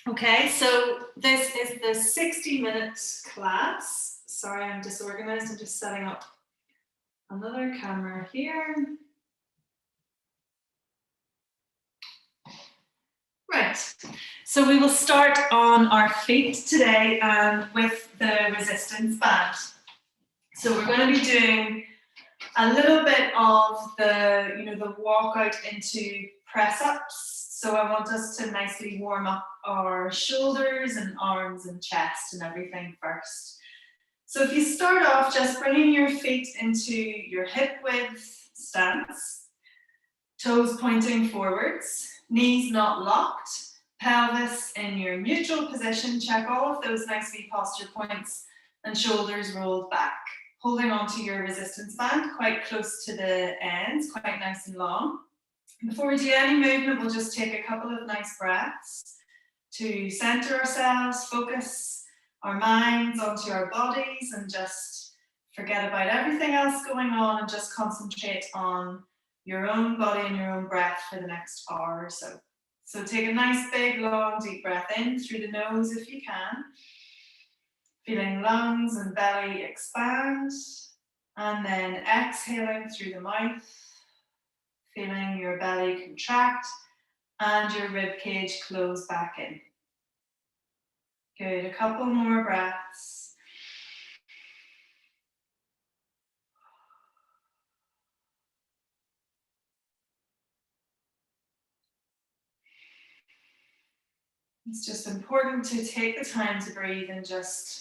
Okay, so this is the 60-minute class. Sorry, I'm disorganized. I'm just setting up another camera here. Right, so we will start on our feet today with the resistance band. So we're going to be doing a little bit of the, the walkout into press ups. So I want us to nicely warm up our shoulders and arms and chest and everything first. So if you start off just bringing your feet into your hip width stance, toes pointing forwards, knees not locked, pelvis in your neutral position, check all of those nicely posture points and shoulders rolled back. Holding onto your resistance band quite close to the ends, quite nice and long. Before we do any movement, we'll just take a couple of nice breaths to center ourselves, focus our minds onto our bodies and just forget about everything else going on and just concentrate on your own body and your own breath for the next hour or so. So take a nice big long deep breath in through the nose if you can. Feeling lungs and belly expand, and then exhaling through the mouth, feeling your belly contract and your rib cage close back in. Good, a couple more breaths. It's just important to take the time to breathe and just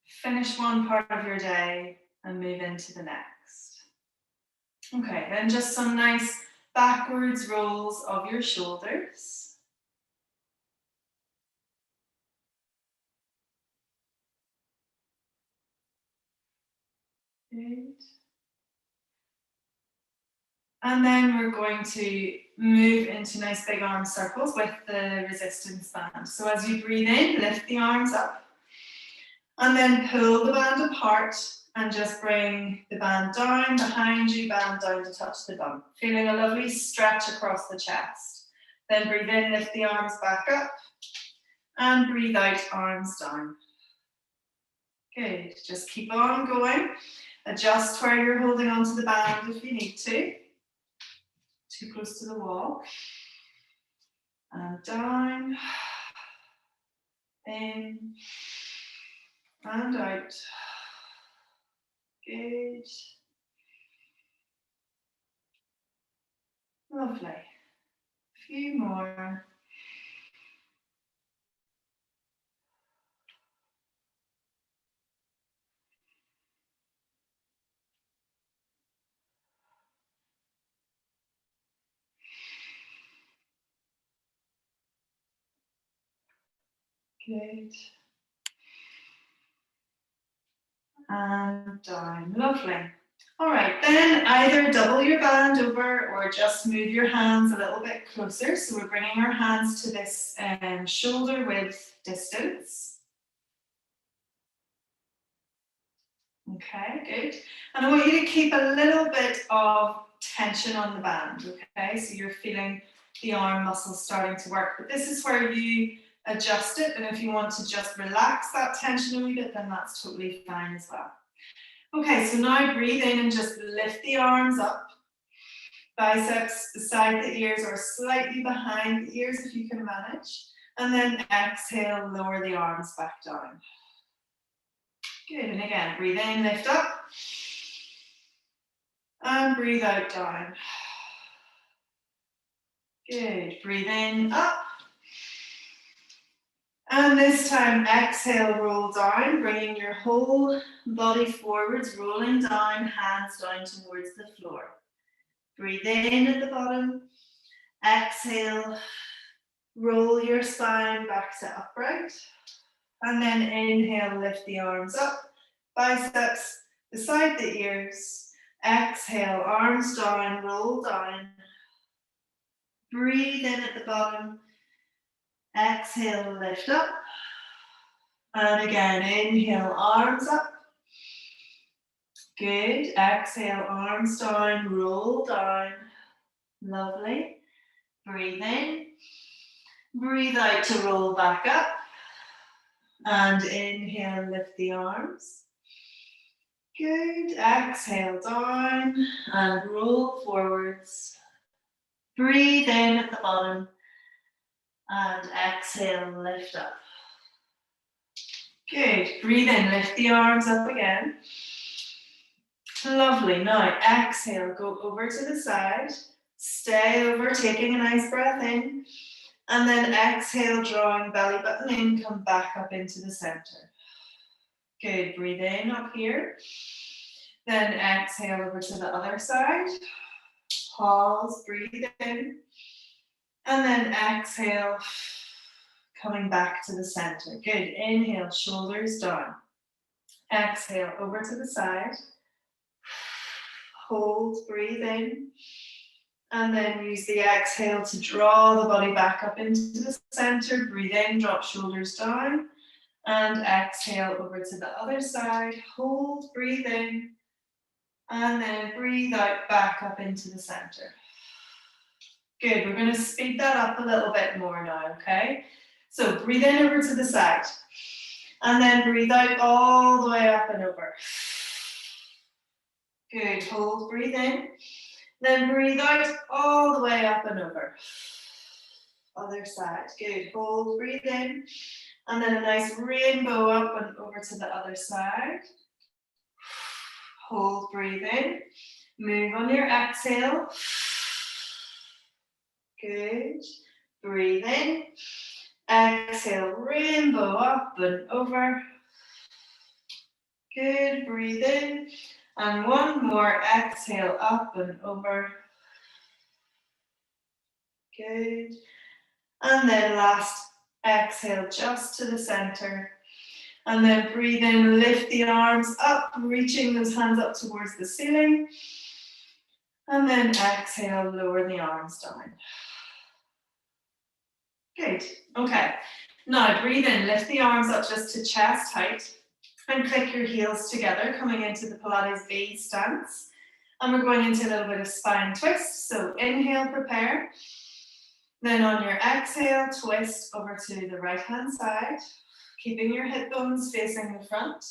finish one part of your day and move into the next. Okay, then just some nice backwards rolls of your shoulders. Good. And then we're going to move into nice big arm circles with the resistance band. So as you breathe in, lift the arms up. And then pull the band apart and just bring the band down behind you, band down to touch the bum. Feeling a lovely stretch across the chest. Then breathe in, lift the arms back up. And breathe out, arms down. Good, just keep on going. Adjust where you're holding onto the band if you need to. Too close to the wall. And down. In. And out. Good. Lovely. A few more. Good. And down. Lovely. All right, then either double your band over or just move your hands a little bit closer. So we're bringing our hands to this shoulder width distance. Okay, good. And I want you to keep a little bit of tension on the band, okay? So you're feeling the arm muscles starting to work, but this is where you adjust it, and if you want to just relax that tension a wee bit, then that's totally fine as well. Okay, so now breathe in and just lift the arms up. Biceps beside the ears or slightly behind the ears if you can manage. And then exhale, lower the arms back down. Good, and again, breathe in, lift up. And breathe out, down. Good, breathe in, up. And this time, exhale, roll down, bringing your whole body forwards, rolling down, hands down towards the floor. Breathe in at the bottom. Exhale, roll your spine back to upright. And then inhale, lift the arms up, biceps beside the ears. Exhale, arms down, roll down. Breathe in at the bottom. Exhale, lift up. And again, inhale, arms up. Good. Exhale, arms down, roll down. Lovely. Breathe in. Breathe out to roll back up. And inhale, lift the arms. Good. Exhale down and roll forwards. Breathe in at the bottom. And exhale, lift up. Good. Breathe in, lift the arms up again. Lovely. Now exhale, go over to the side. Stay over, taking a nice breath in. And then exhale, drawing belly button in, come back up into the center. Good. Breathe in up here. Then exhale over to the other side. Pause, breathe in. And then exhale, coming back to the center. Good. Inhale, shoulders down. Exhale, over to the side. Hold, breathe in. And then use the exhale to draw the body back up into the center. Breathe in, drop shoulders down. And exhale over to the other side. Hold, breathe in. And then breathe out, back up into the center. Good, we're going to speed that up a little bit more now, okay? So breathe in over to the side. And then breathe out all the way up and over. Good, hold, breathe in. Then breathe out all the way up and over. Other side, good, hold, breathe in. And then a nice rainbow up and over to the other side. Hold, breathe in. Move on your exhale. Good. Breathe in. Exhale, rainbow up and over. Good. Breathe in. And one more. Exhale, up and over. Good. And then last exhale, just to the center. And then breathe in, lift the arms up, reaching those hands up towards the ceiling. And then exhale, lower the arms down. Good. Okay. Now breathe in, lift the arms up just to chest height. And click your heels together, coming into the Pilates B stance. And we're going into a little bit of spine twist. So inhale, prepare. Then on your exhale, twist over to the right-hand side. Keeping your hip bones facing the front.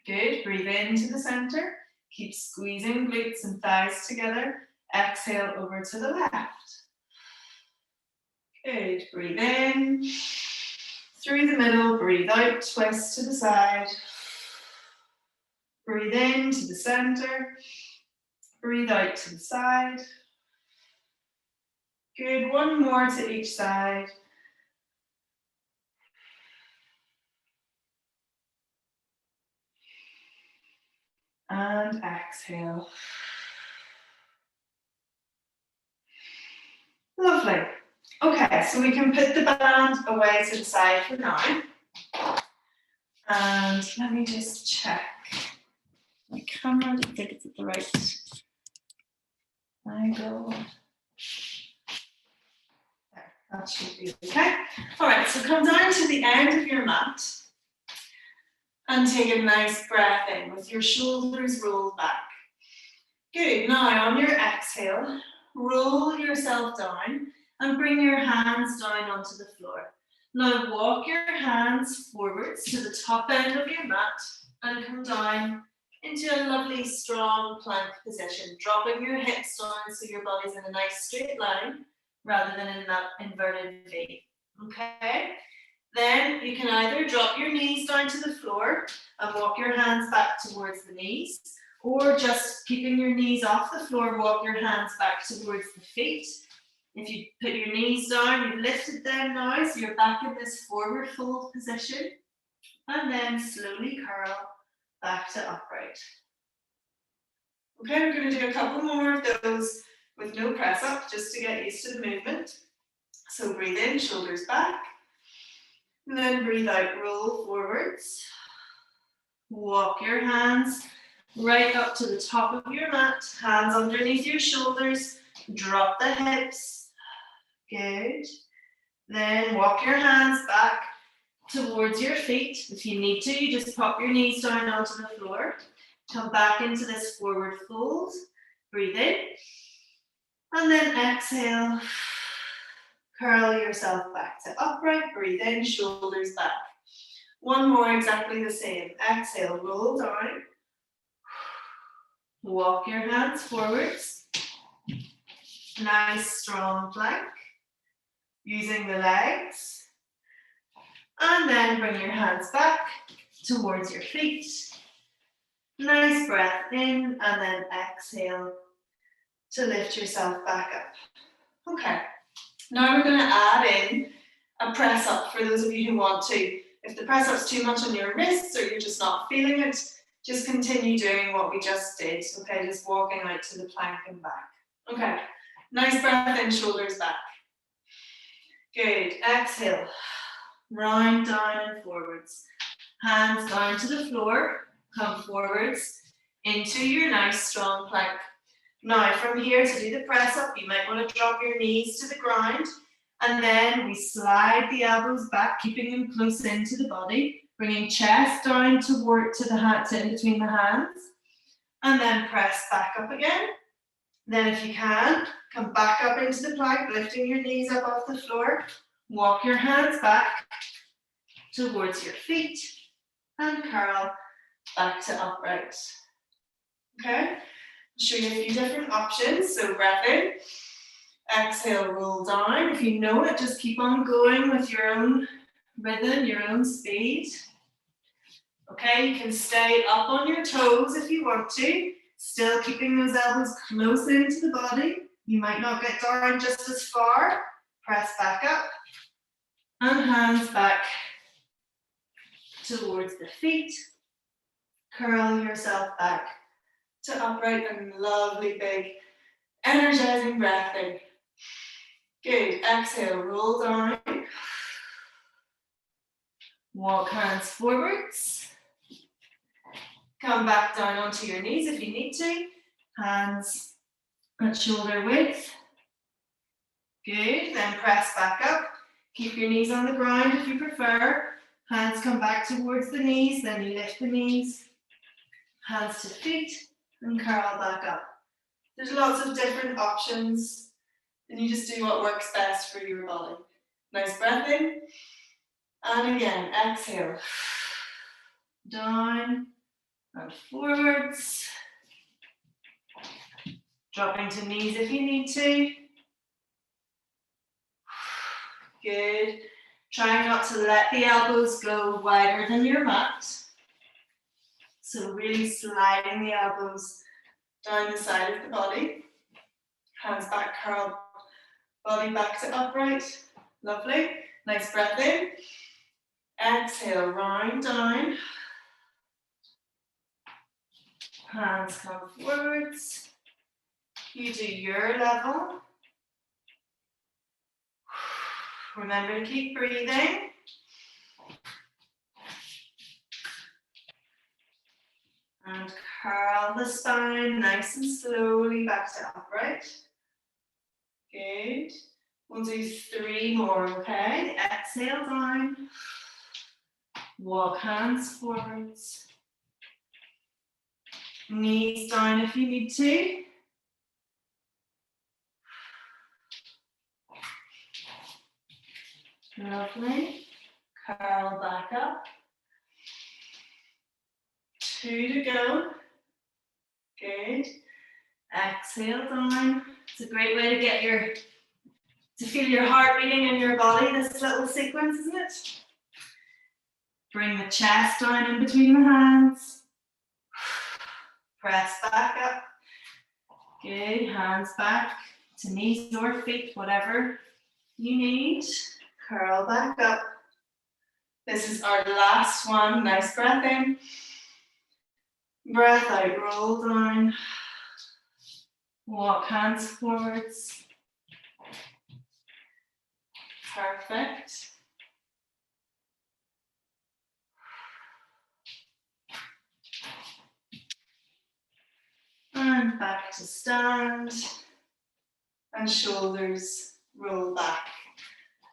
Good. Breathe into the center. Keep squeezing glutes and thighs together. Exhale over to the left. Good. Breathe in. Through the middle. Breathe out. Twist to the side. Breathe in to the center. Breathe out to the side. Good. One more to each side. And exhale. Lovely. Okay, so we can put the band away to the side for now. And let me just check my camera to think it's at the right angle. There, that should be okay. All right, so come down to the end of your mat and take a nice breath in with your shoulders rolled back. Good. Now on your exhale, roll yourself down and bring your hands down onto the floor. Now walk your hands forwards to the top end of your mat and come down into a lovely strong plank position, dropping your hips down so your body's in a nice straight line rather than in that inverted V. Okay? Then you can either drop your knees down to the floor and walk your hands back towards the knees, or just keeping your knees off the floor, walk your hands back towards the feet. If you put your knees down, you've lifted them now, so you're back in this forward fold position. And then slowly curl back to upright. Okay, we're going to do a couple more of those with no press up, just to get used to the movement. So breathe in, shoulders back. And then breathe out, roll forwards. Walk your hands right up to the top of your mat, hands underneath your shoulders, drop the hips. Good. Then walk your hands back towards your feet. If you need to, you just pop your knees down onto the floor. Come back into this forward fold. Breathe in. And then exhale. Curl yourself back to upright, breathe in, shoulders back. One more, exactly the same. Exhale, roll down. Walk your hands forwards. Nice strong plank. Using the legs. And then bring your hands back towards your feet. Nice breath in and then exhale to lift yourself back up. Okay, now we're going to add in a press up for those of you who want to. If the press up's too much on your wrists or you're just not feeling it, just continue doing what we just did. Okay, just walking out to the plank and back. Okay, nice breath in, shoulders back. Good, exhale. Round down and forwards. Hands down to the floor. Come forwards into your nice strong plank. Now from here to do the press up, you might want to drop your knees to the ground. And then we slide the elbows back, keeping them close into the body. Bringing chest down to in between the hands. And then press back up again. Then if you can, come back up into the plank, lifting your knees up off the floor. Walk your hands back towards your feet and curl back to upright. Okay, I'll show you a few different options. So breath in, exhale, roll down. If you know it, just keep on going with your own rhythm, your own speed. Okay, you can stay up on your toes if you want to, still keeping those elbows close into the body. You might not get down just as far. Press back up and hands back towards the feet. Curl yourself back to upright and lovely big energizing breath in. Good, exhale, roll down. Walk hands forwards. Come back down onto your knees if you need to. Hands at shoulder width. Good, then press back up. Keep your knees on the ground if you prefer. Hands come back towards the knees, then you lift the knees. Hands to feet and curl back up. There's lots of different options and you just do what works best for your body. Nice breath in. And again, exhale. Down and forwards. Dropping to knees if you need to. Good. Try not to let the elbows go wider than your mat. So really sliding the elbows down the side of the body. Hands back, curl body back to upright. Lovely. Nice breath in. Exhale, round down. Hands come forwards. You do your level. Remember to keep breathing. And curl the spine nice and slowly back to upright. Good. We'll do 3 more, okay? Exhale down. Walk hands forwards. Knees down if you need to. Lovely. Curl back up. 2 to go. Good. Exhale down. It's a great way to feel your heart beating in your body, this little sequence, isn't it? Bring the chest down in between the hands. Press back up. Good. Hands back to knees or feet, whatever you need. Curl back up. This is our last one. Nice breath in. Breath out, roll down. Walk hands forwards. Perfect. And back to stand. And shoulders roll back.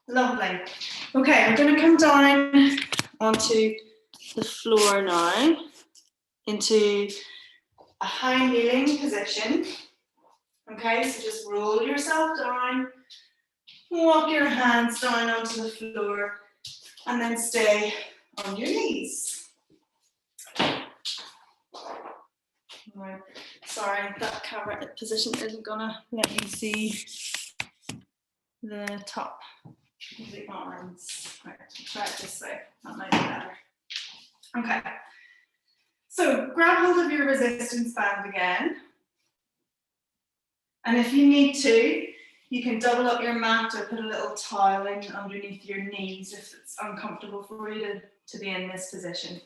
Lovely. Okay, we're going to come down onto the floor now into a high kneeling position. Okay, so just roll yourself down Walk your hands down onto the floor and then stay on your knees. Sorry, that camera position isn't gonna let you see the top of the arms. Right, try it this way, that might be better. Okay, so grab hold of your resistance band again. And if you need to, you can double up your mat or put a little towel in underneath your knees if it's uncomfortable for you to be in this position.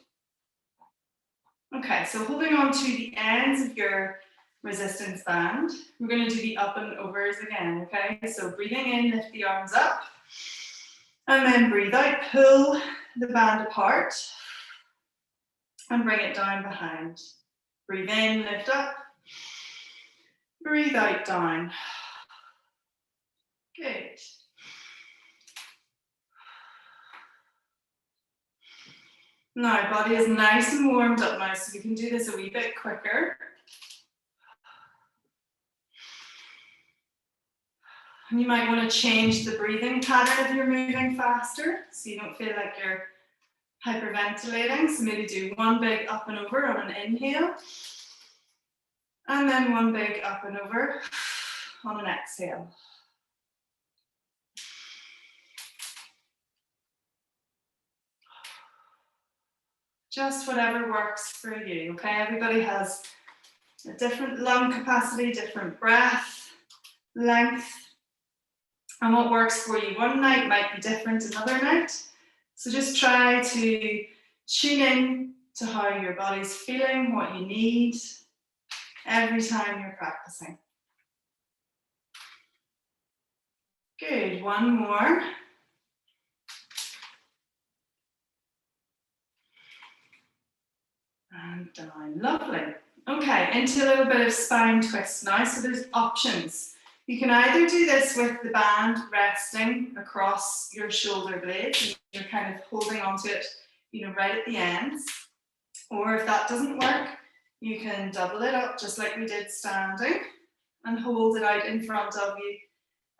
Okay, so holding on to the ends of your resistance band, we're going to do the up and overs again, okay? So breathing in, lift the arms up, and then breathe out, pull the band apart, and bring it down behind. Breathe in, lift up, breathe out, down. Good. Now, body is nice and warmed up now, so we can do this a wee bit quicker. And you might want to change the breathing pattern if you're moving faster, so you don't feel like you're hyperventilating. So maybe do one big up and over on an inhale, and then one big up and over on an exhale. Just whatever works for you, okay? Everybody has a different lung capacity, different breath length, and what works for you one night might be different another night. So just try to tune in to how your body's feeling, what you need every time you're practicing. Good, one more. And down, lovely. Okay, into a little bit of spine twist now. So there's options. You can either do this with the band resting across your shoulder blades, and you're kind of holding onto it, you know, right at the ends. Or if that doesn't work, you can double it up just like we did standing and hold it out in front of you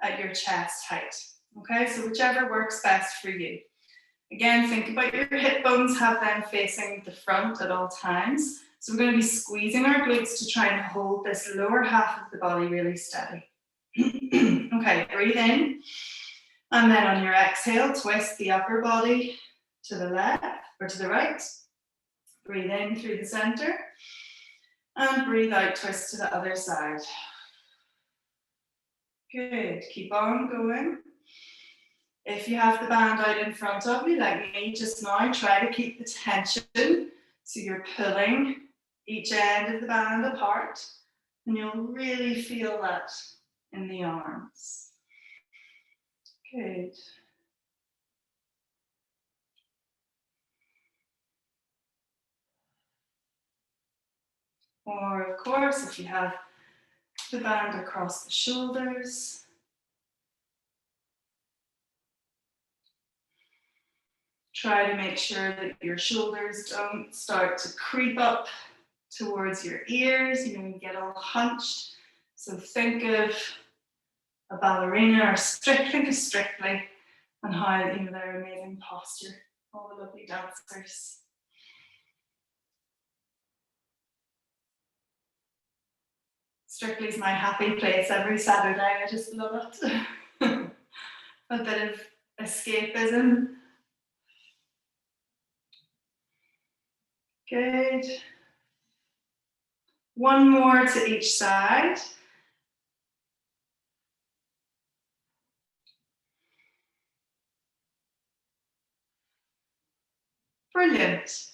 at your chest height. Okay, so whichever works best for you. Again, think about your hip bones, have them facing the front at all times. So we're going to be squeezing our glutes to try and hold this lower half of the body really steady. Okay, breathe in. And then on your exhale, twist the upper body to the left or to the right. Breathe in through the center. And breathe out, twist to the other side. Good, keep on going. If you have the band out in front of you, like me just now, try to keep the tension. So you're pulling each end of the band apart, and you'll really feel that in the arms. Good. Or of course, if you have the band across the shoulders, try to make sure that your shoulders don't start to creep up towards your ears, you know, you get all hunched. So think of a ballerina or think of Strictly and how, you know, their amazing posture, all the lovely dancers. Strictly's my happy place every Saturday, I just love it. A bit of escapism. Good. One more to each side. Brilliant.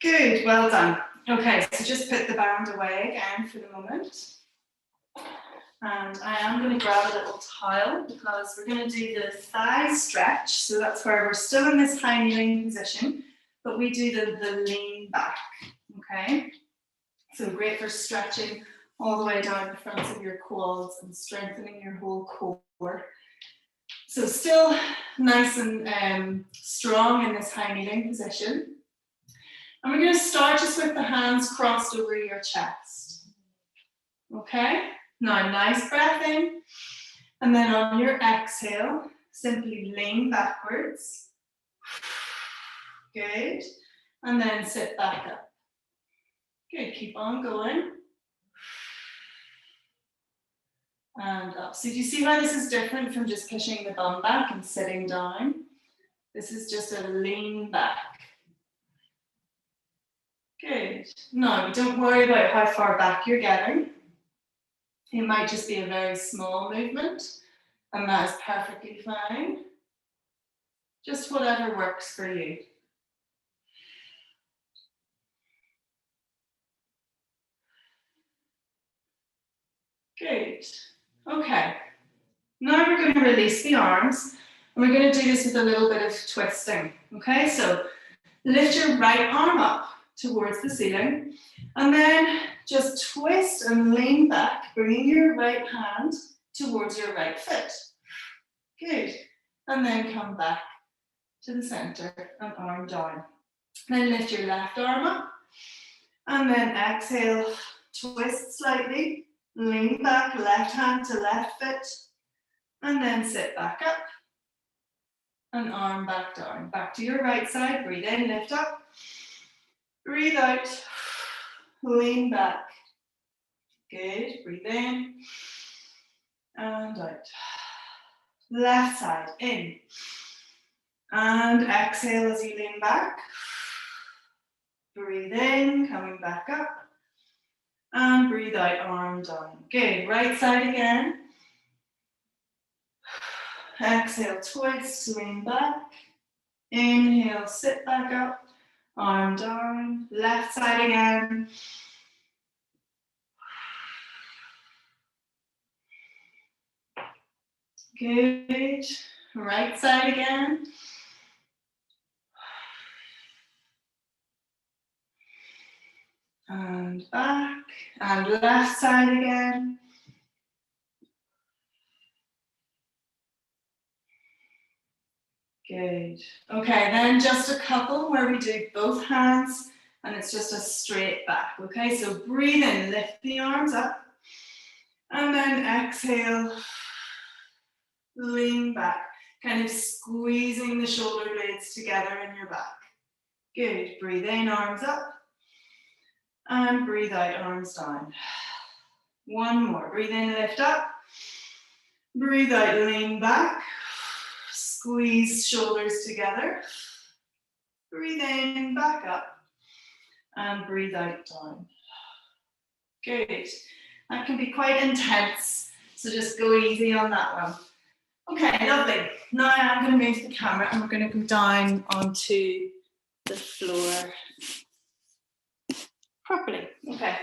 Good, well done. Okay, so just put the band away again for the moment. And I am going to grab a little towel because we're going to do the thigh stretch. So that's where we're still in this high kneeling position, but we do the lean back, okay? So great for stretching all the way down the front of your quads and strengthening your whole core. So still nice and strong in this high kneeling position. And we're going to start just with the hands crossed over your chest. Okay? Now, nice breath in. And then on your exhale, simply lean backwards. Good. And then sit back up. Good, keep on going. And up. So do you see how this is different from just pushing the bum back and sitting down? This is just a lean back. Good. No, don't worry about how far back you're getting. It might just be a very small movement, and that is perfectly fine. Just whatever works for you. Good. Okay. Now we're going to release the arms, and we're going to do this with a little bit of twisting. Okay, so lift your right arm up towards the ceiling, and then just twist and lean back, bringing your right hand towards your right foot. Good. And then come back to the center and arm down. Then lift your left arm up, and then exhale, twist slightly, lean back, left hand to left foot, and then sit back up, and arm back down. Back to your right side, breathe in, lift up, breathe out, lean back. Good, breathe in, and out. Left side, in, and exhale as you lean back. Breathe in, coming back up, and breathe out, arm down. Good, right side again. Exhale, twist, lean back. Inhale, sit back up, arm down. Left side again. Good. Right side again. And back. And left side again. Good. Okay, then just a couple where we do both hands and it's just a straight back. Okay, so breathe in, lift the arms up. And then exhale, lean back, kind of squeezing the shoulder blades together in your back. Good. Breathe in, arms up. And breathe out, arms down. One more. Breathe in, lift up. Breathe out, lean back. Squeeze shoulders together. Breathe in, back up. And breathe out, down. Good. That can be quite intense, so just go easy on that one. Okay, lovely. Now I'm going to move the camera and we're going to go down onto the floor properly. Okay.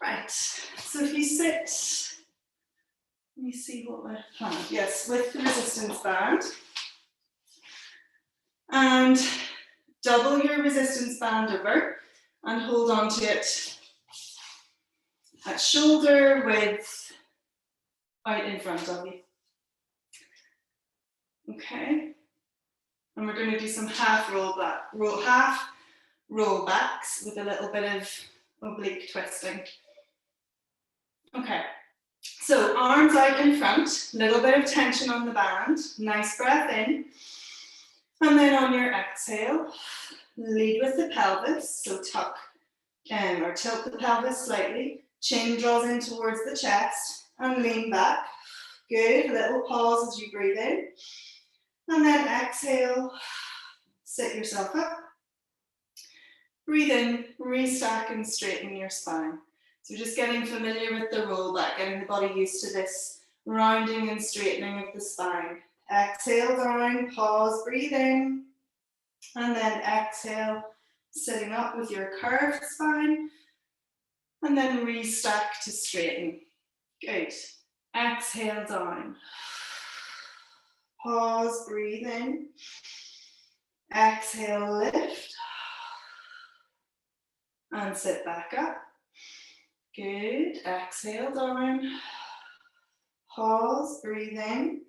Right. So if you sit, let me see what we're planning. Yes, with the resistance band. And double your resistance band over and hold on to it at shoulder width out in front of you. Okay. And we're going to do some half roll backs with a little bit of oblique twisting. Okay, so arms out in front, little bit of tension on the band, nice breath in, and then on your exhale, lead with the pelvis, so tuck or tilt the pelvis slightly, chin draws in towards the chest, and lean back. Good, little pause as you breathe in, and then exhale, sit yourself up. Breathe in, restack and straighten your spine. So just getting familiar with the roll back, getting the body used to this rounding and straightening of the spine. Exhale down, pause, breathe in, and then exhale, sitting up with your curved spine, and then restack to straighten. Good. Exhale down. Pause, breathe in. Exhale, lift. And sit back up. Good. Exhale down. Pause, breathe in.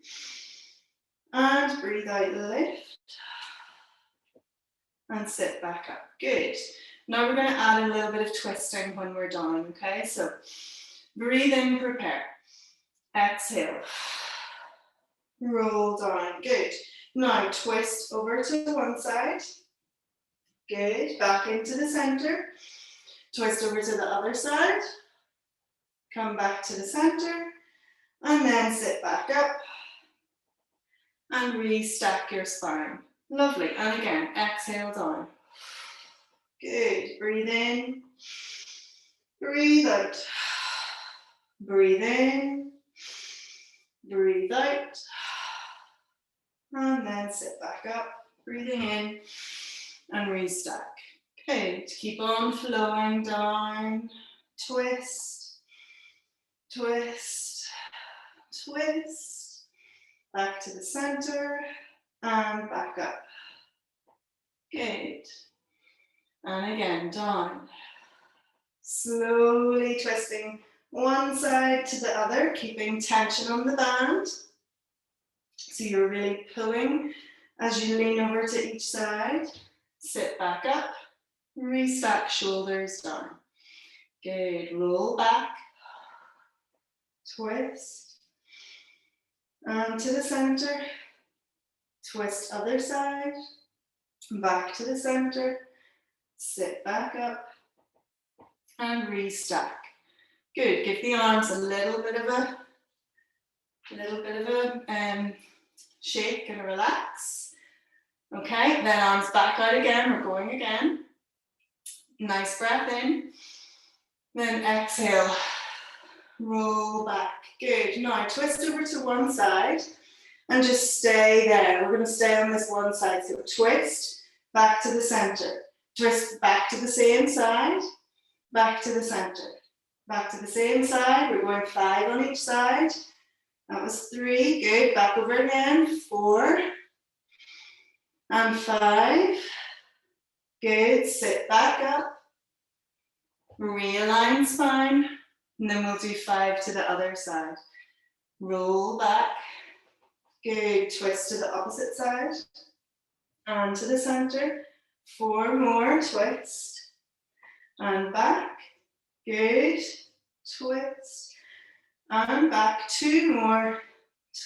And breathe out, lift. And sit back up. Good. Now we're going to add a little bit of twisting when we're down, okay? So breathe in, prepare. Exhale. Roll down. Good. Now twist over to one side. Good. Back into the center. Twist over to the other side. Come back to the center. And then sit back up. And restack your spine. Lovely. And again, exhale down. Good. Breathe in. Breathe out. Breathe in. Breathe out. And then sit back up. Breathing in and restack. Good. Keep on flowing down. Twist. Twist. Twist. Back to the center. And back up. Good. And again, down. Slowly twisting one side to the other, keeping tension on the band. So you're really pulling as you lean over to each side. Sit back up. Restack shoulders down. Good. Roll back. Twist. And to the center. Twist other side. Back to the center. Sit back up. And restack. Good. Give the arms a little bit of a shake and relax. Okay, then arms back out again. We're going again. Nice breath in. Then exhale. Roll back. Good. Now twist over to one side and just stay there. We're going to stay on this one side. So twist back to the center. Twist back to the same side. Back to the center. Back to the same side. We're going 5 on each side. That was 3. Good. Back over again. 4. And 5. Good. Sit back up. Realign spine. And then we'll do 5 to the other side. Roll back. Good. Twist to the opposite side. And to the center. 4 more. Twist. And back. Good. Twist. And back. 2 more.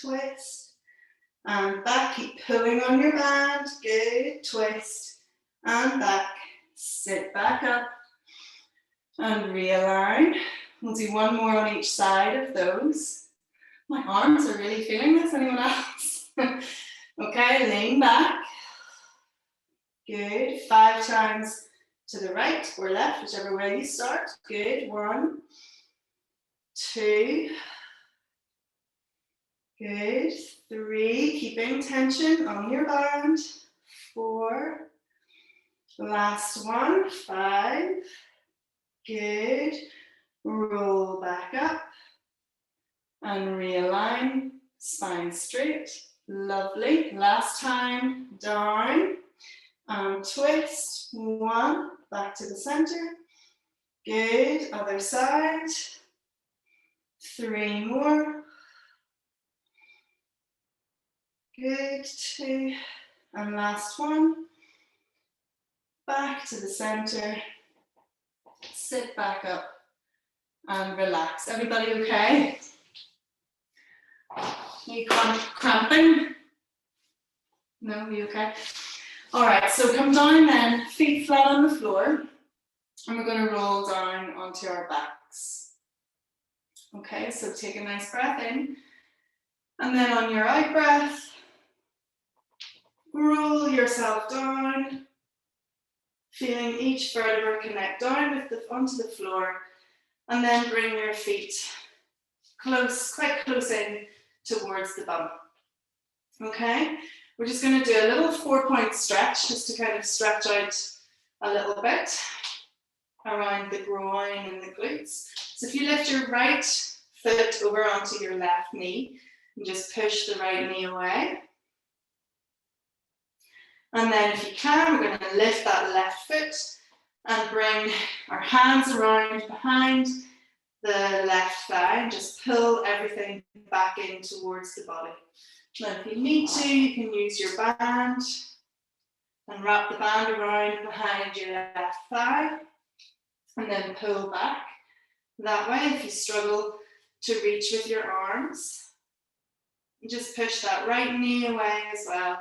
Twist. And back. Keep pulling on your band. Good. Twist. And back. Sit back up. And realign. We'll do 1 more on each side of those. My arms are really feeling this. Anyone else? Okay, lean back. Good. 5 times to the right or left, whichever way you start. Good. 1, 2. Good. 3. Keeping tension on your band. 4. Last one. 5. Good. Roll back up. And realign. Spine straight. Lovely. Last time. Down. And twist. 1. Back to the center. Good. Other side. 3 more. Good. 2. And last one. Back to the center. Sit back up and relax. Everybody okay? Are you cramping? No, are you okay? All right, so come down then, feet flat on the floor, and we're going to roll down onto our backs. Okay, so take a nice breath in, and then on your out breath, roll yourself down, feeling each vertebra connect down onto the floor, and then bring your feet quite close in towards the bum. Okay, we're just going to do a little 4-point stretch, just to kind of stretch out a little bit around the groin and the glutes. So if you lift your right foot over onto your left knee, and just push the right knee away. And then if you can, we're going to lift that left foot and bring our hands around behind the left thigh and just pull everything back in towards the body. Now if you need to, you can use your band and wrap the band around behind your left thigh and then pull back. That way, if you struggle to reach with your arms. And just push that right knee away as well.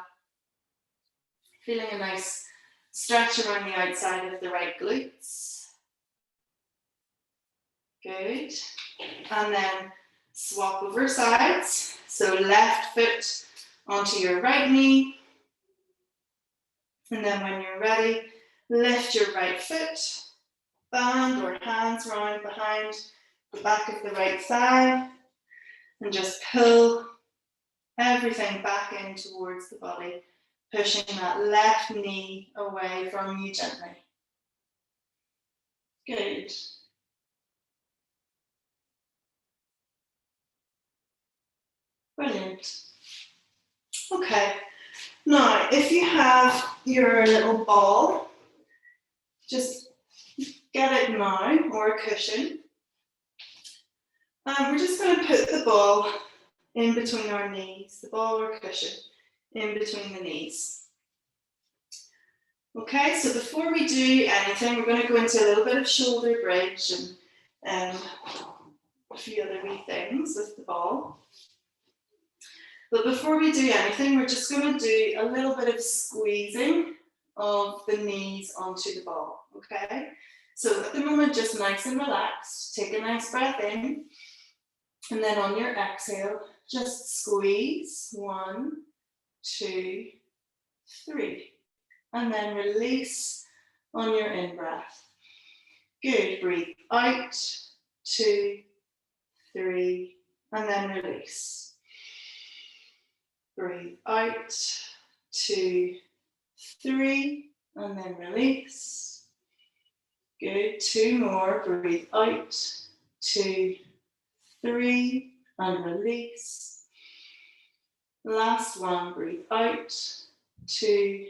Feeling a nice stretch around the outside of the right glutes. Good. And then swap over sides. So left foot onto your right knee. And then when you're ready, lift your right foot, band or hands round behind the back of the right thigh, and just pull everything back in towards the body, pushing that left knee away from you gently. Good. Brilliant. Okay, now if you have your little ball, just get it now, or a cushion. And we're just going to put the ball in between our knees, the ball or cushion in between the knees. Okay, so before we do anything, we're going to go into a little bit of shoulder bridge and a few other wee things with the ball. But before we do anything, we're just going to do a little bit of squeezing of the knees onto the ball, okay? So at the moment, just nice and relaxed. Take a nice breath in. And then on your exhale, just squeeze. 1, 2, 3. And then release on your in-breath. Good. Breathe out. 2, 3. And then release. Breathe out. 2, 3. And then release. Good. 2 more. Breathe out. 2, 3. And release. Last one. Breathe out. 2,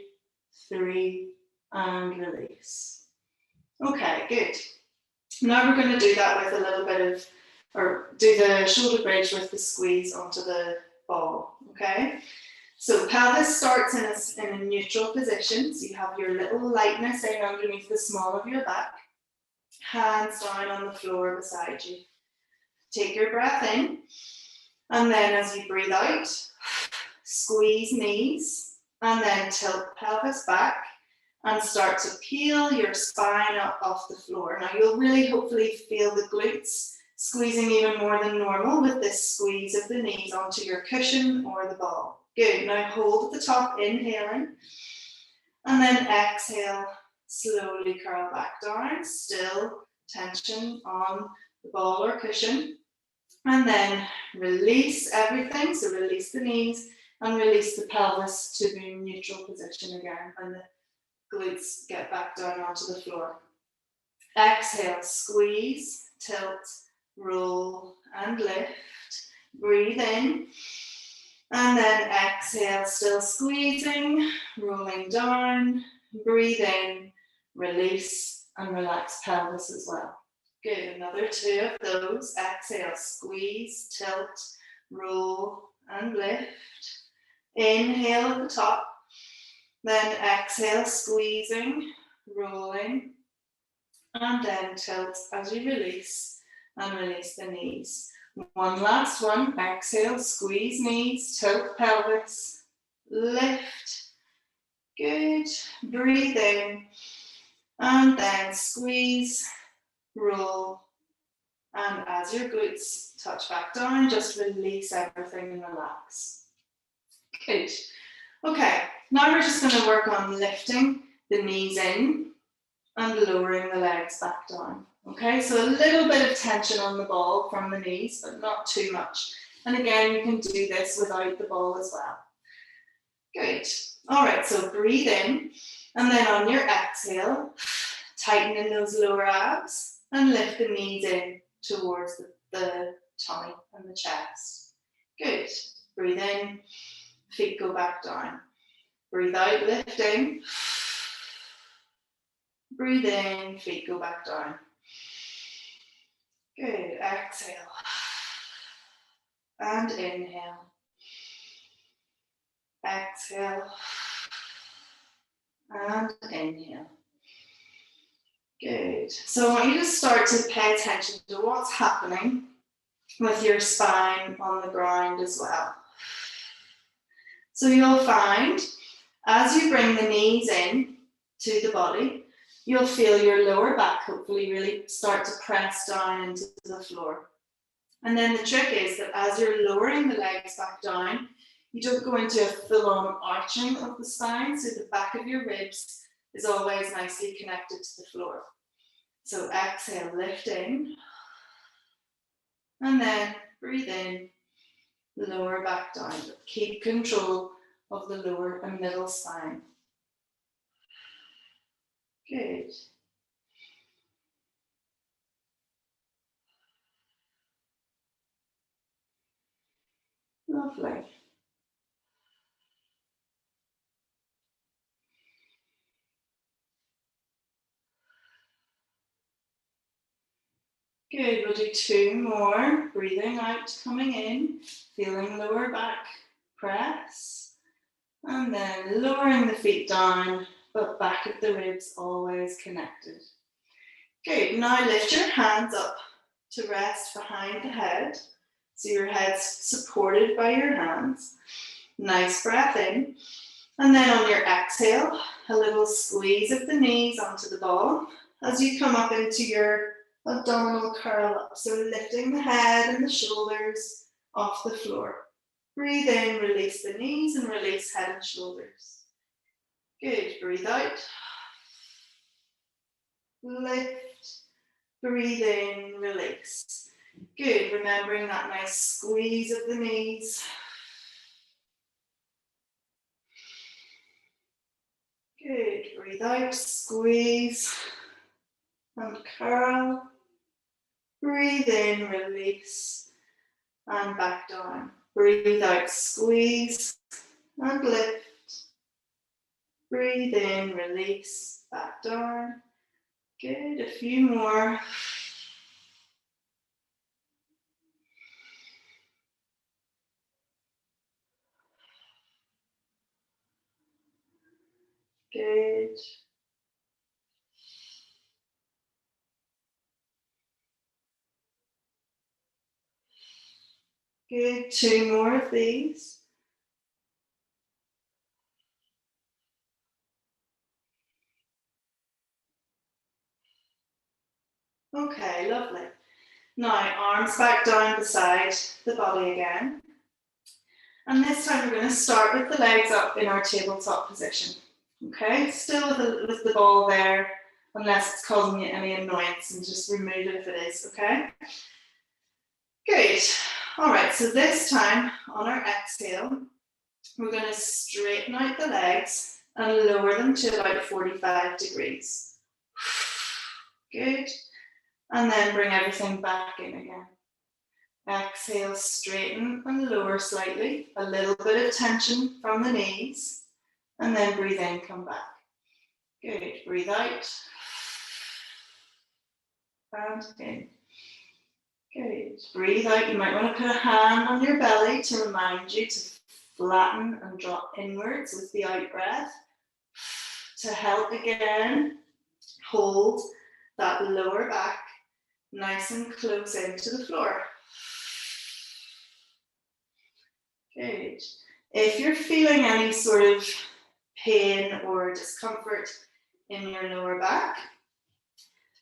3. And release. Okay, good. Now we're going to do that with a little bit of, or do the shoulder bridge with the squeeze onto the ball, okay? So pelvis starts in a neutral position, so you have your little lightness in underneath the small of your back, hands down on the floor beside you. Take your breath in, and then as you breathe out, squeeze knees, and then tilt pelvis back, and start to peel your spine up off the floor. Now you'll really hopefully feel the glutes squeezing even more than normal with this squeeze of the knees onto your cushion or the ball. Good, now hold at the top, inhaling, and then exhale, slowly curl back down, still tension on the ball or cushion, and then release everything, so release the knees and release the pelvis to the neutral position again, and the glutes get back down onto the floor. Exhale, squeeze, tilt, roll and lift. Breathe in, and then exhale, still squeezing, rolling down. Breathe in, release and relax pelvis as well. Good, another 2 of those. Exhale, squeeze, tilt, roll and lift. Inhale at the top, then exhale, squeezing, rolling, and then tilt as you release, and release the knees. One last one. Exhale, squeeze knees, tilt pelvis, lift. Good. Breathe in, and then squeeze, roll, and as your glutes touch back down, just release everything and relax. Good. Okay, now we're just going to work on lifting the knees in and lowering the legs back down. Okay, so a little bit of tension on the ball from the knees, but not too much. And again, you can do this without the ball as well. Good. All right, so breathe in, and then on your exhale, tighten in those lower abs and lift the knees in towards the tummy and the chest. Good. Breathe in, feet go back down. Breathe out, lifting. Breathe in, feet go back down. Good, exhale. And inhale. Exhale. And inhale. Good. So I want you to start to pay attention to what's happening with your spine on the ground as well. So you'll find as you bring the knees in to the body, you'll feel your lower back hopefully really start to press down into the floor. And then the trick is that as you're lowering the legs back down, you don't go into a full-on arching of the spine, so the back of your ribs is always nicely connected to the floor. So exhale, lifting, and then breathe in, lower back down. Keep control of the lower and middle spine. Good. Lovely. Good, we'll do 2 more. Breathing out, coming in, feeling lower back press. And then lowering the feet down, but back of the ribs always connected. Good, now lift your hands up to rest behind the head. So your head's supported by your hands. Nice breath in. And then on your exhale, a little squeeze of the knees onto the ball as you come up into your abdominal curl up. So lifting the head and the shoulders off the floor. Breathe in, release the knees and release head and shoulders. Good, breathe out. Lift, breathe in, release. Good, remembering that nice squeeze of the knees. Good, breathe out, squeeze and curl. Breathe in, release and back down. Breathe out, squeeze and lift. Breathe in, release, back down. Good, a few more. Good. Good, 2 more of these. Okay, lovely. Now, arms back down beside the body again. And this time we're going to start with the legs up in our tabletop position. Okay, still with the ball there, unless it's causing you any annoyance, and just remove it if it is, okay? Good. All right, so this time on our exhale, we're going to straighten out the legs and lower them to about 45 degrees. Good. And then bring everything back in again. Exhale, straighten and lower slightly. A little bit of tension from the knees. And then breathe in, come back. Good. Breathe out. And in. Good. Breathe out. You might want to put a hand on your belly to remind you to flatten and drop inwards with the out breath. To help again, hold that lower back nice and close into the floor. Good. If you're feeling any sort of pain or discomfort in your lower back,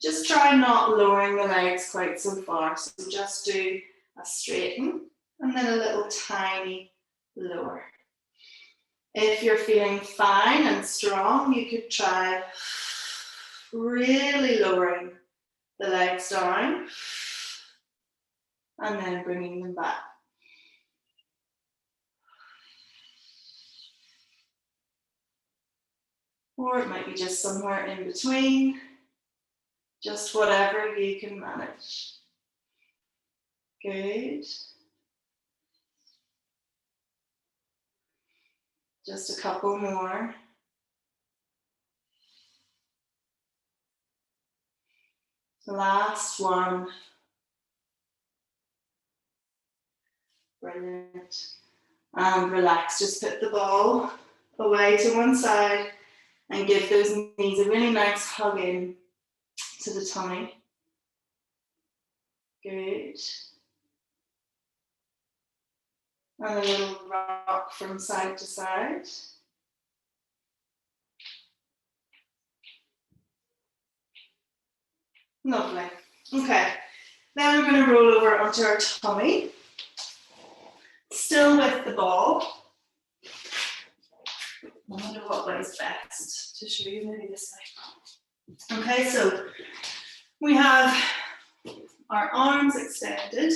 just try not lowering the legs quite so far. So just do a straighten and then a little tiny lower. If you're feeling fine and strong, you could try really lowering the legs down and then bringing them back. Or it might be just somewhere in between, just whatever you can manage. Good. Just a couple more. Last one. Brilliant. And relax, just put the ball away to one side and give those knees a really nice hug in to the tummy. Good. And a little rock from side to side. Lovely. Okay, then we're going to roll over onto our tummy, still with the ball. I wonder what way is best to show you, maybe this way. Okay, so we have our arms extended.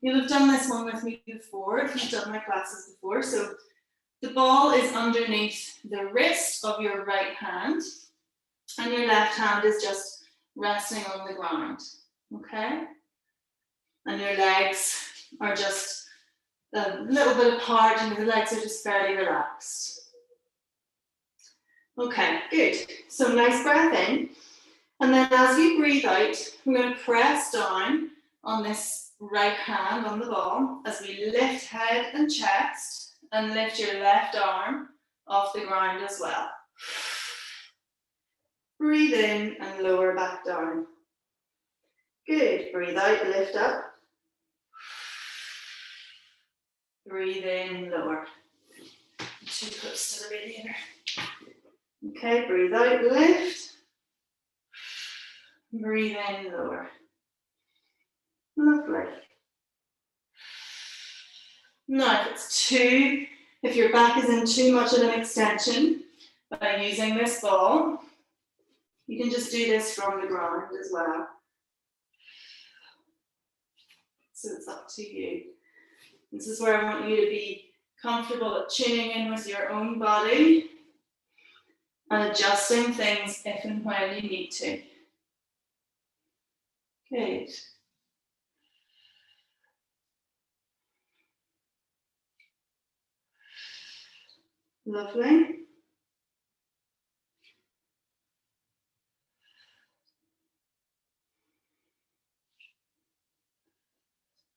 You'll have done this one with me before if you've done my classes before. So the ball is underneath the wrist of your right hand, and your left hand is just resting on the ground, okay? And your legs are just a little bit apart, and the legs are just fairly relaxed. Okay, good. So nice breath in. And then as you breathe out, we're going to press down on this right hand on the ball as we lift head and chest and lift your left arm off the ground as well. Breathe in and lower back down. Good. Breathe out, lift up. Breathe in, lower. Too close to the radiator. Okay, breathe out, lift. Breathe in, lower. Lovely. Now, if your back is in too much of an extension by using this ball, you can just do this from the ground as well. So it's up to you. This is where I want you to be comfortable at tuning in with your own body and adjusting things if and when you need to. Good. Lovely.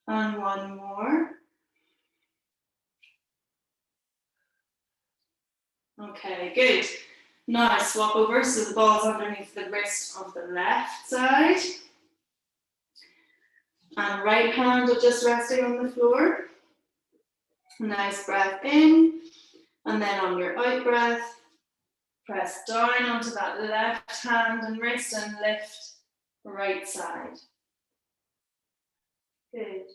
And one more. Okay, good. Now swap over, so the ball's underneath the wrist of the left side. And right hand are just resting on the floor. Nice breath in. And then on your out breath, press down onto that left hand and wrist and lift right side. Good.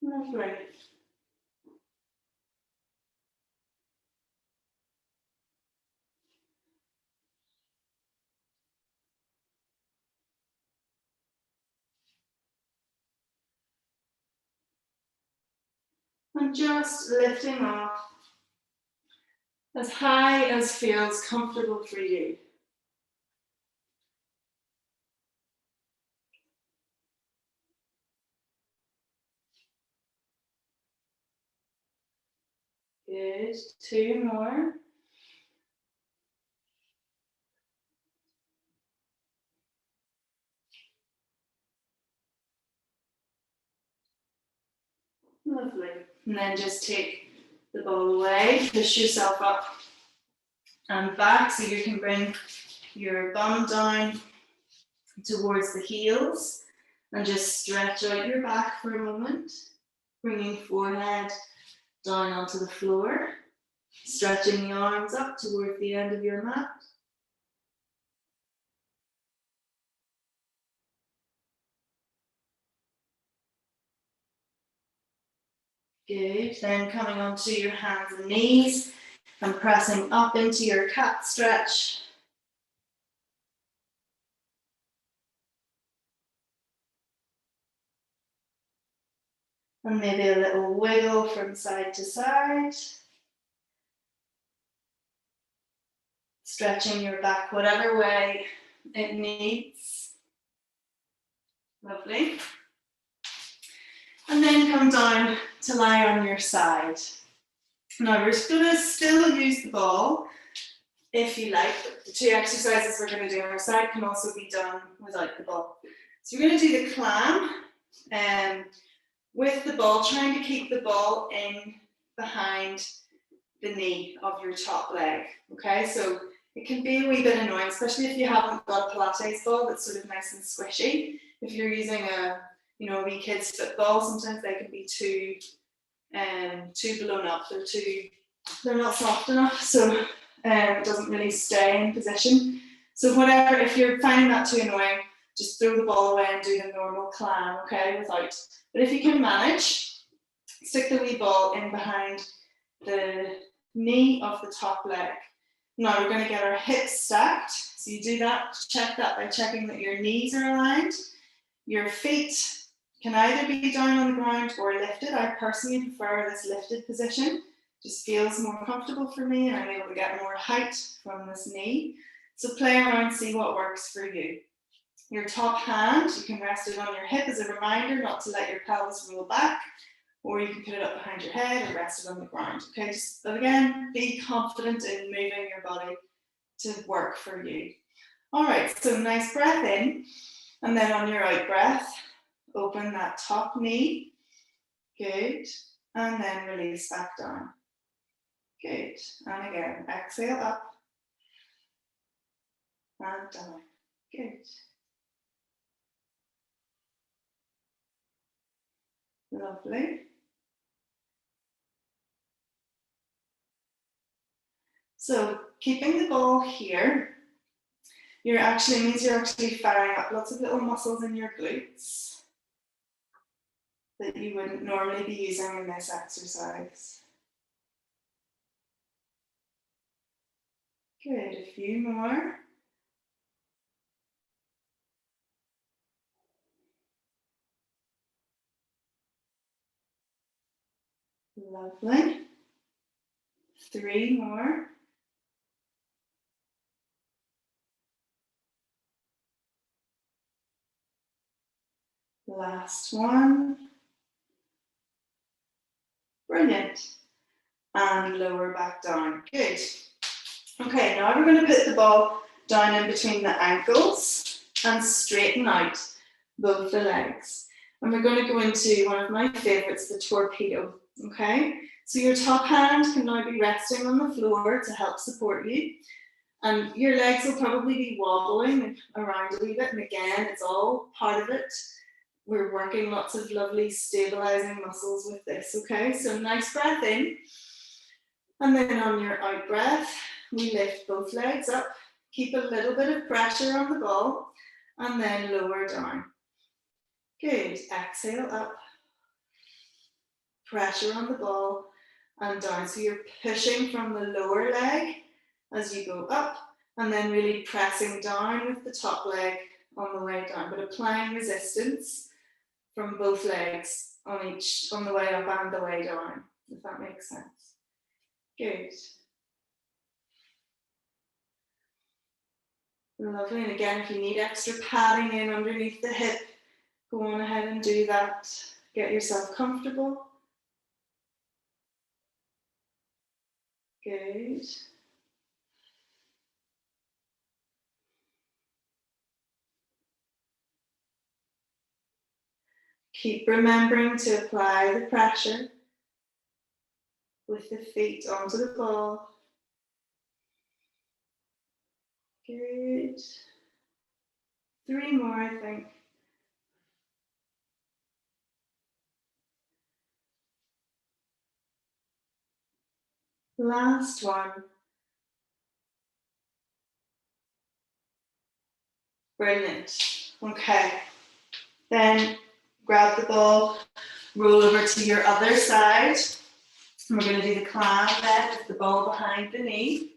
Lovely. And just lifting off as high as feels comfortable for you. Good. Two more. Lovely. And then just take the ball away, push yourself up and back so you can bring your bum down towards the heels and just stretch out your back for a moment, bringing forehead down onto the floor, stretching the arms up towards the end of your mat. Good. Then coming onto your hands and knees and pressing up into your cat stretch. And maybe a little wiggle from side to side. Stretching your back whatever way it needs. Lovely. And then come down to lie on your side. Now we're going to still use the ball if you like. The two exercises we're going to do on our side can also be done without the ball. So we're going to do the clam with the ball, trying to keep the ball in behind the knee of your top leg. Okay, so it can be a wee bit annoying, especially if you haven't got a Pilates ball that's sort of nice and squishy. if you're using a wee kids football, sometimes they can be too blown up. They're not soft enough, so it doesn't really stay in position. So whatever, if you're finding that too annoying, just throw the ball away and do the normal climb, okay, without. But if you can manage, stick the wee ball in behind the knee of the top leg. Now we're going to get our hips stacked. So you do that, check that by checking that your knees are aligned. Your feet can either be down on the ground or lifted. I personally prefer this lifted position. Just feels more comfortable for me, and I'm able to get more height from this knee. So play around, see what works for you. Your top hand, you can rest it on your hip as a reminder not to let your pelvis roll back, or you can put it up behind your head and rest it on the ground. Okay, just again, be confident in moving your body to work for you. All right, so nice breath in, and then on your out breath, open that top knee. Good, and then release back down. Good, and again, exhale up and down. Good. Lovely. So keeping the ball here, means you're actually firing up lots of little muscles in your glutes that you wouldn't normally be using in this exercise. Good, a few more. Lovely. 3 more. Last one. Brilliant. And lower back down. Good. Okay, now we're going to put the ball down in between the ankles and straighten out both the legs. And we're going to go into one of my favorites, the torpedo. Okay, so your top hand can now be resting on the floor to help support you. And your legs will probably be wobbling around a wee bit. And again, it's all part of it. We're working lots of lovely stabilizing muscles with this, okay? So nice breath in. And then on your out breath, we lift both legs up. Keep a little bit of pressure on the ball. And then lower down. Good. Exhale up. Pressure on the ball and down. So you're pushing from the lower leg as you go up, and then really pressing down with the top leg on the way down, but applying resistance from both legs on the way up and the way down, if that makes sense. Good. Lovely. And again, if you need extra padding in underneath the hip, go on ahead and do that. Get yourself comfortable. Good. Keep remembering to apply the pressure with the feet onto the ball. Good. 3 more, I think. Last one. Brilliant. Okay. Then grab the ball, roll over to your other side. And we're going to do the climb then with the ball behind the knee.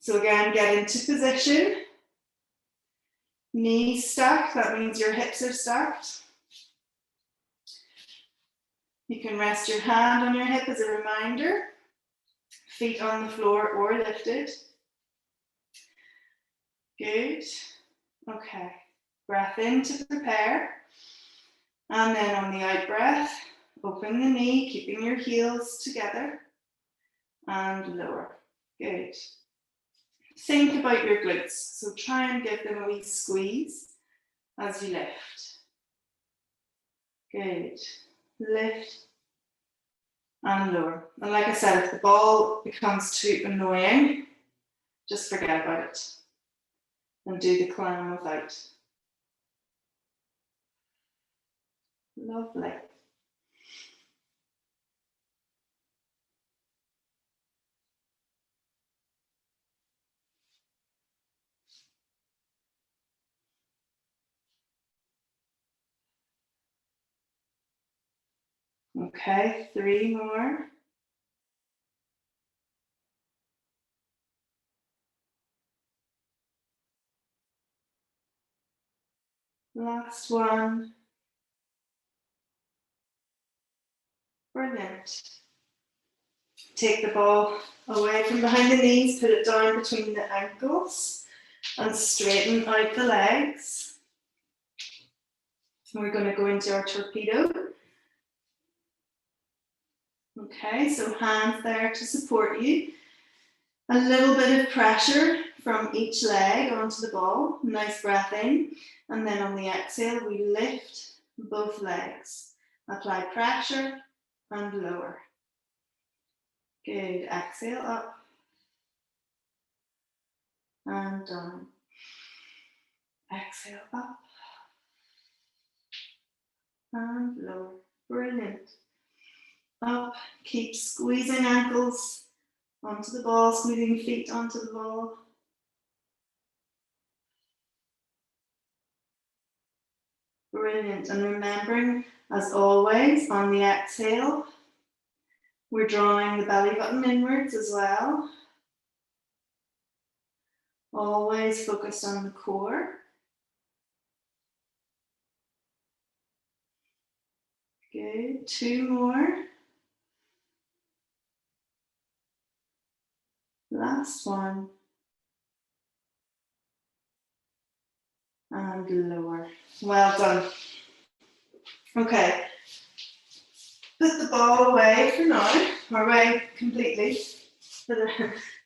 So again, get into position. Knees stacked, that means your hips are stacked. You can rest your hand on your hip as a reminder. Feet on the floor or lifted. Good. Okay. Breath in to prepare. And then on the out breath, open the knee, keeping your heels together. And lower. Good. Think about your glutes. So try and give them a wee squeeze as you lift. Good. Lift and lower. And like I said, if the ball becomes too annoying, just forget about it. and do the climb without. Lovely. Okay, 3 more. Last one. Brilliant. Take the ball away from behind the knees, put it down between the ankles and straighten out the legs. We're going to go into our torpedo. Okay, so hands there to support you. A little bit of pressure from each leg onto the ball. Nice breath in. And then on the exhale, we lift both legs. Apply pressure and lower. Good. Exhale up and down. Exhale up and lower. Brilliant. Up. Keep squeezing ankles onto the ball, squeezing feet onto the ball. Brilliant. And remembering, as always, on the exhale, we're drawing the belly button inwards as well. Always focused on the core. Good. 2 more. Last one. And lower. Well done. Okay. Put the ball away for now, or away completely.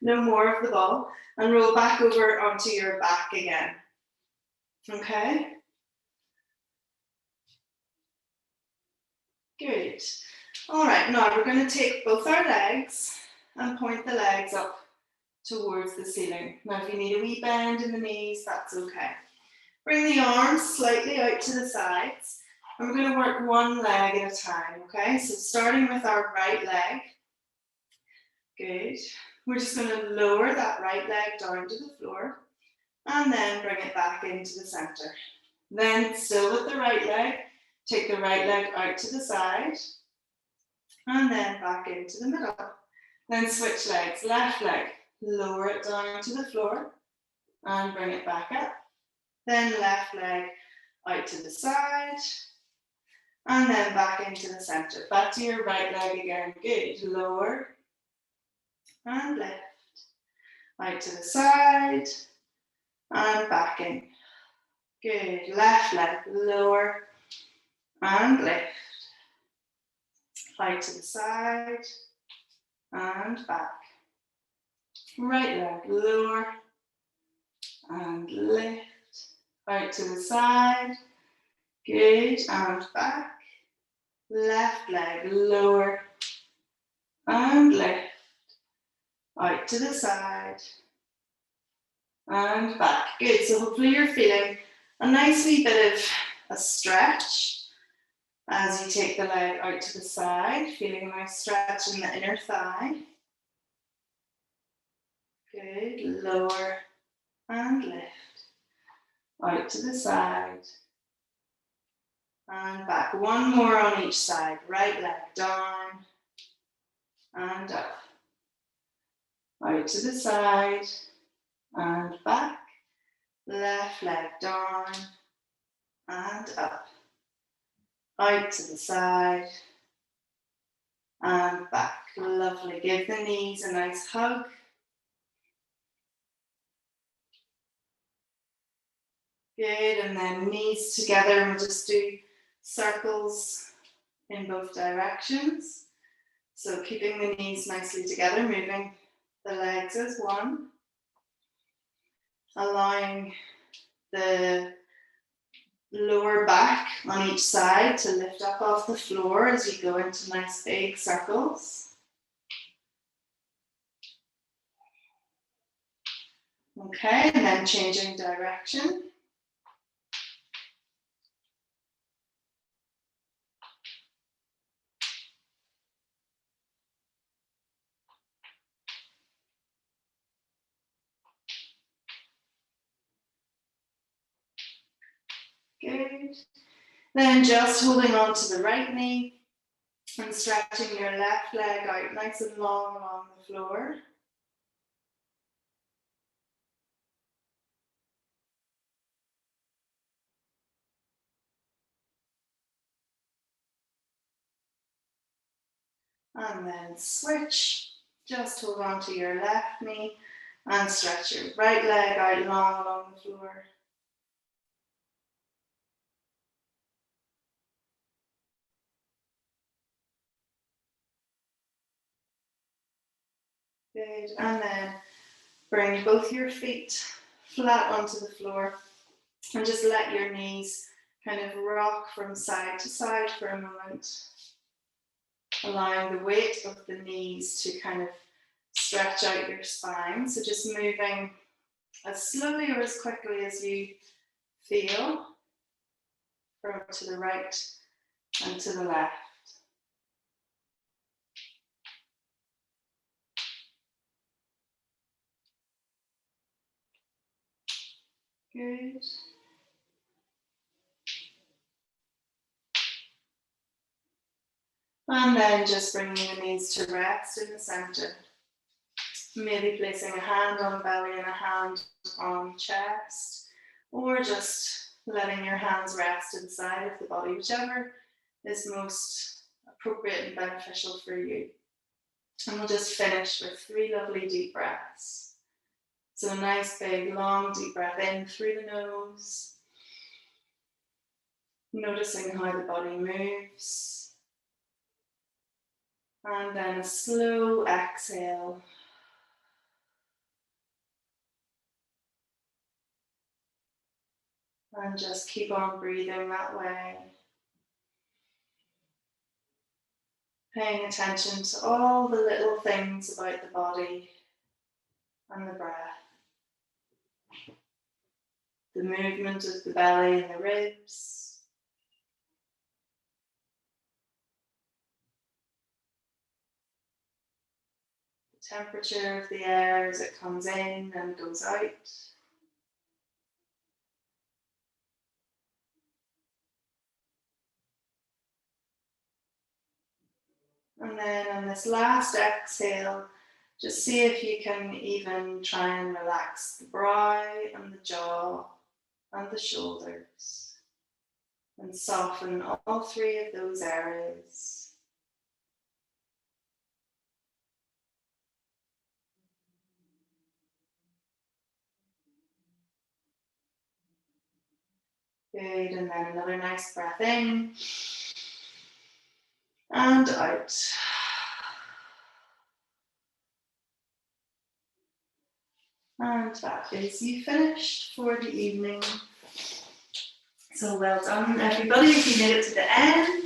No more of the ball. And roll back over onto your back again. Okay? Good. All right, now we're going to take both our legs and point the legs up towards the ceiling. Now, if you need a wee bend in the knees, that's okay. Bring the arms slightly out to the sides. And we're going to work one leg at a time, okay? So starting with our right leg. Good. We're just going to lower that right leg down to the floor and then bring it back into the center. Then, still with the right leg, take the right leg out to the side and then back into the middle. Then switch legs. Left leg, lower it down to the floor and bring it back up. Then left leg out to the side and then back into the center. Back to your right leg again. Good. Lower and lift. Out to the side and back in. Good. Left leg, lower and lift. Out to the side and back. Right leg, lower and lift. Out to the side. Good. And back. Left leg, lower and lift. Out to the side and back. Good. So hopefully you're feeling a nice wee bit of a stretch as you take the leg out to the side, feeling a nice stretch in the inner thigh. Good. Lower and lift. Out to the side and back. One more on each side. Right leg down and up. Out to the side and back. Left leg down and up. Out to the side and back. Lovely. Give the knees a nice hug. Good. And then knees together, and we'll just do circles in both directions. So keeping the knees nicely together, moving the legs as one. Allowing the lower back on each side to lift up off the floor as you go into nice big circles. Okay, and then changing direction. Good. Then just holding on to the right knee and stretching your left leg out nice and long along the floor. And then switch. Just hold on to your left knee and stretch your right leg out long along the floor. Good. And then bring both your feet flat onto the floor and just let your knees kind of rock from side to side for a moment, allowing the weight of the knees to kind of stretch out your spine. So just moving as slowly or as quickly as you feel from to the right and to the left. Good. And then just bringing the knees to rest in the center. Maybe placing a hand on belly and a hand on chest, or just letting your hands rest inside of the body, whichever is most appropriate and beneficial for you. And we'll just finish with 3 lovely deep breaths. So a nice big long deep breath in through the nose, noticing how the body moves. And then a slow exhale. And just keep on breathing that way. Paying attention to all the little things about the body and the breath. The movement of the belly and the ribs. The temperature of the air as it comes in and goes out. And then on this last exhale, just see if you can even try and relax the brow and the jaw and the shoulders. And soften all 3 of those areas. Good, and then another nice breath in and out. And that is you finished for the evening. So well done, everybody. If you made it to the end,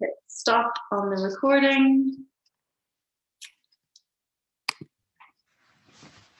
hit stop on the recording.